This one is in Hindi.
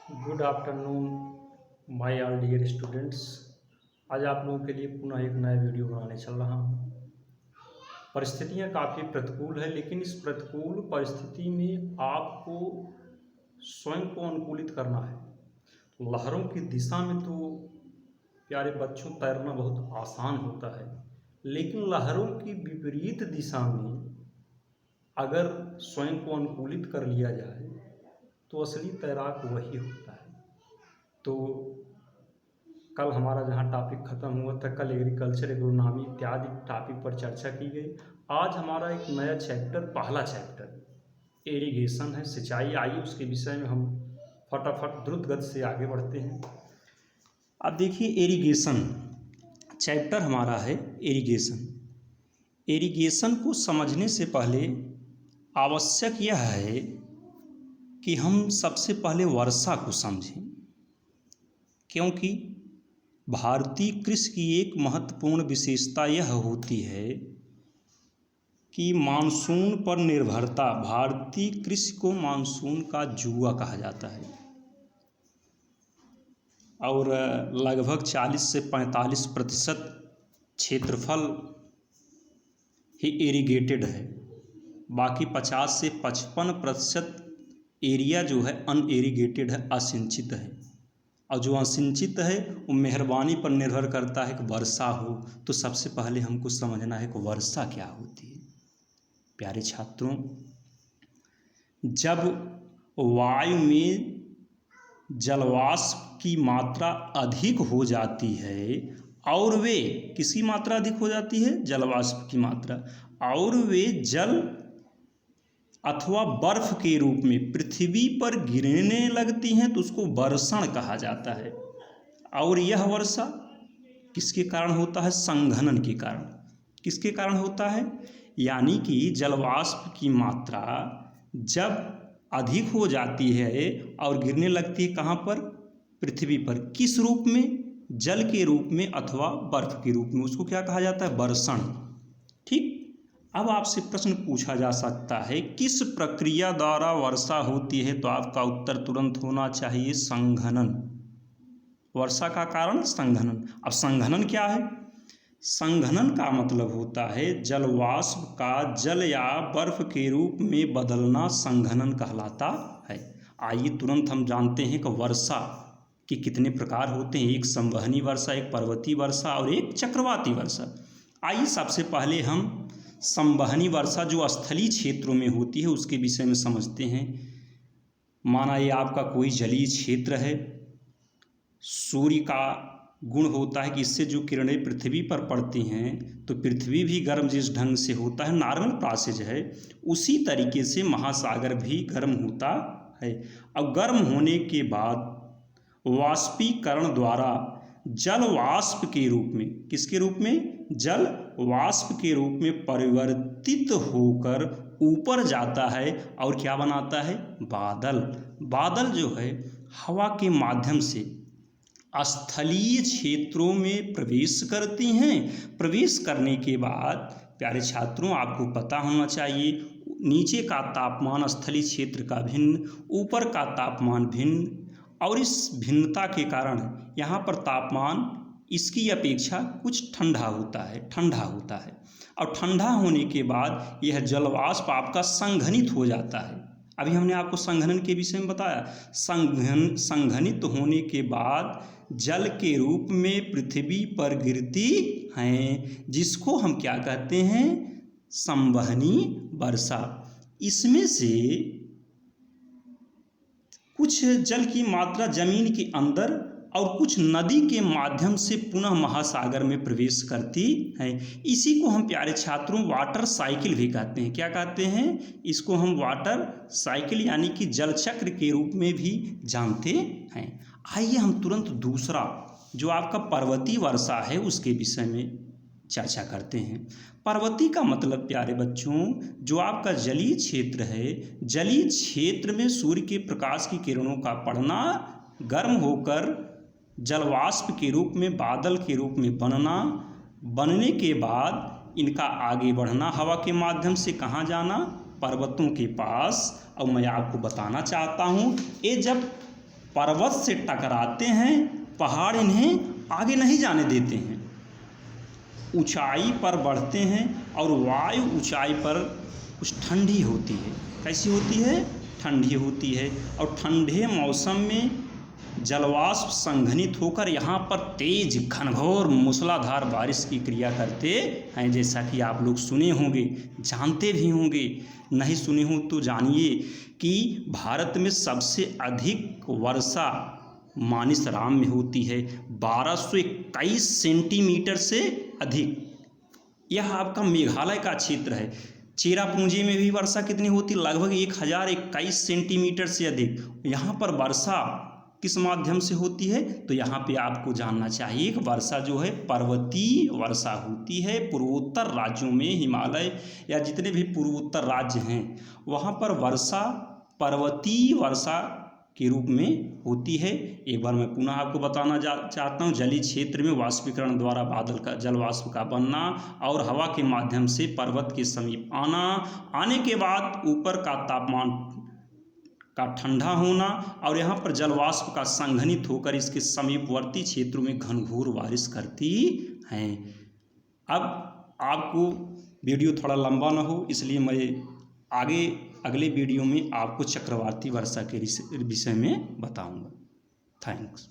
Good afternoon my all dear students. आज आप लोगों के लिए पुनः एक नया वीडियो बनाने चल रहा हूँ। परिस्थितियाँ काफ़ी प्रतिकूल है, लेकिन इस प्रतिकूल परिस्थिति में आपको स्वयं को अनुकूलित करना है। लहरों की दिशा में तो प्यारे बच्चों तैरना बहुत आसान होता है, लेकिन लहरों की विपरीत दिशा में अगर स्वयं को अनुकूलित कर लिया जाए तो असली तैराक वही होता है। तो कल हमारा जहाँ टॉपिक ख़त्म हुआ था, कल एग्रीकल्चर, एग्रोनॉमी इत्यादि टॉपिक पर चर्चा की गई। आज हमारा एक नया चैप्टर, पहला चैप्टर इरिगेशन है, सिंचाई। आइए उसके विषय में हम फटाफट द्रुत गति से आगे बढ़ते हैं। अब देखिए, इरिगेशन चैप्टर हमारा है इरिगेशन। इरिगेशन को समझने से पहले आवश्यक यह है कि हम सबसे पहले वर्षा को समझें, क्योंकि भारतीय कृषि की एक महत्वपूर्ण विशेषता यह होती है कि मानसून पर निर्भरता। भारतीय कृषि को मानसून का जुआ कहा जाता है और लगभग 40 से 45% क्षेत्रफल ही इरिगेटेड है। बाकी 50 से 55% एरिया जो है अनइरिगेटेड है, असिंचित है। और जो असिंचित है वो मेहरबानी पर निर्भर करता है कि वर्षा हो। तो सबसे पहले हमको समझना है कि वर्षा क्या होती है। प्यारे छात्रों, जब वायु में जलवाष्प की मात्रा अधिक हो जाती है और वे किसकी मात्रा अधिक हो जाती है? जलवाष्प की मात्रा। और वे जल अथवा बर्फ के रूप में पृथ्वी पर गिरने लगती हैं तो उसको वर्षण कहा जाता है। और यह वर्षा किसके कारण होता है? संघनन के कारण। किसके कारण होता है? यानी कि जलवाष्प की मात्रा जब अधिक हो जाती है और गिरने लगती है कहाँ पर? पृथ्वी पर। किस रूप में? जल के रूप में अथवा बर्फ के रूप में। उसको क्या कहा जाता है? वर्षण। ठीक। अब आपसे प्रश्न पूछा जा सकता है, किस प्रक्रिया द्वारा वर्षा होती है? तो आपका उत्तर तुरंत होना चाहिए संघनन। वर्षा का कारण संघनन। अब संघनन क्या है? संघनन का मतलब होता है जलवाष्प का जल या बर्फ के रूप में बदलना संघनन कहलाता है। आइए तुरंत हम जानते हैं कि वर्षा के कितने प्रकार होते हैं। एक संवहनी वर्षा, एक पर्वतीय वर्षा और एक चक्रवाती वर्षा। आइए सबसे पहले हम संवहनी वर्षा जो स्थलीय क्षेत्रों में होती है उसके विषय में समझते हैं। माना ये आपका कोई जलीय क्षेत्र है, सूर्य का गुण होता है कि इससे जो किरणें पृथ्वी पर पड़ती हैं तो पृथ्वी भी गर्म जिस ढंग से होता है, नॉर्मल प्रोसेस है, उसी तरीके से महासागर भी गर्म होता है। अब गर्म होने के बाद वाष्पीकरण द्वारा जल वाष्प के रूप में, किसके रूप में? जल वाष्प के रूप में परिवर्तित होकर ऊपर जाता है और क्या बनाता है? बादल। बादल जो है हवा के माध्यम से स्थलीय क्षेत्रों में प्रवेश करती हैं। प्रवेश करने के बाद प्यारे छात्रों आपको पता होना चाहिए, नीचे का तापमान स्थलीय क्षेत्र का भिन्न, ऊपर का तापमान भिन्न, और इस भिन्नता के कारण यहाँ पर तापमान इसकी अपेक्षा कुछ ठंडा होता है। और ठंडा होने के बाद यह जलवाष्प आपका संघनित हो जाता है। अभी हमने आपको संघनन के विषय में बताया। संघनित होने के बाद जल के रूप में पृथ्वी पर गिरती हैं, जिसको हम क्या कहते हैं? संवहनी वर्षा। इसमें से कुछ जल की मात्रा जमीन के अंदर और कुछ नदी के माध्यम से पुनः महासागर में प्रवेश करती है। इसी को हम प्यारे छात्रों वाटर साइकिल भी कहते हैं। क्या कहते हैं? इसको हम वाटर साइकिल यानी कि जल चक्र के रूप में भी जानते हैं। आइए हम तुरंत दूसरा जो आपका पर्वतीय वर्षा है उसके विषय में चर्चा करते हैं। पर्वतीय का मतलब प्यारे बच्चों, जो आपका जलीय क्षेत्र है, जलीय क्षेत्र में सूर्य के प्रकाश की किरणों का पड़ना, गर्म होकर जलवाष्प के रूप में, बादल के रूप में बनने के बाद इनका आगे बढ़ना, हवा के माध्यम से कहाँ जाना? पर्वतों के पास। और मैं आपको बताना चाहता हूँ, ये जब पर्वत से टकराते हैं, पहाड़ इन्हें आगे नहीं जाने देते हैं। ऊंचाई पर बढ़ते हैं और वायु ऊंचाई पर कुछ ठंडी होती है। कैसी होती है? ठंडी होती है। और ठंडे मौसम में जलवाष्प संघनित होकर यहाँ पर तेज घनघोर मूसलाधार बारिश की क्रिया करते हैं। जैसा कि आप लोग सुने होंगे, जानते भी होंगे, नहीं सुने हो तो जानिए कि भारत में सबसे अधिक वर्षा मानसरोवर में होती है, 1221 सेंटीमीटर से अधिक। यह आपका मेघालय का क्षेत्र है। चेरापूंजी में भी वर्षा कितनी होती? लगभग 1021 सेंटीमीटर से अधिक। यहाँ पर वर्षा किस माध्यम से होती है? तो यहाँ पे आपको जानना चाहिए कि वर्षा जो है पर्वतीय वर्षा होती है। पूर्वोत्तर राज्यों में, हिमालय या जितने भी पूर्वोत्तर राज्य हैं, वहाँ पर वर्षा पर्वतीय वर्षा के रूप में होती है। एक बार मैं पुनः आपको बताना चाहता हूँ, जलीय क्षेत्र में वाष्पीकरण द्वारा बादल का जल वाष्प का बनना और हवा के माध्यम से पर्वत के समीप आने के बाद ऊपर का तापमान का ठंडा होना और यहाँ पर जल वाष्प का संघनित होकर इसके समीपवर्ती क्षेत्रों में घनघोर बारिश करती हैं। अब आपको वीडियो थोड़ा लंबा ना हो, इसलिए मैं आगे अगले वीडियो में आपको चक्रवाती वर्षा के विषय में बताऊंगा। थैंक्स।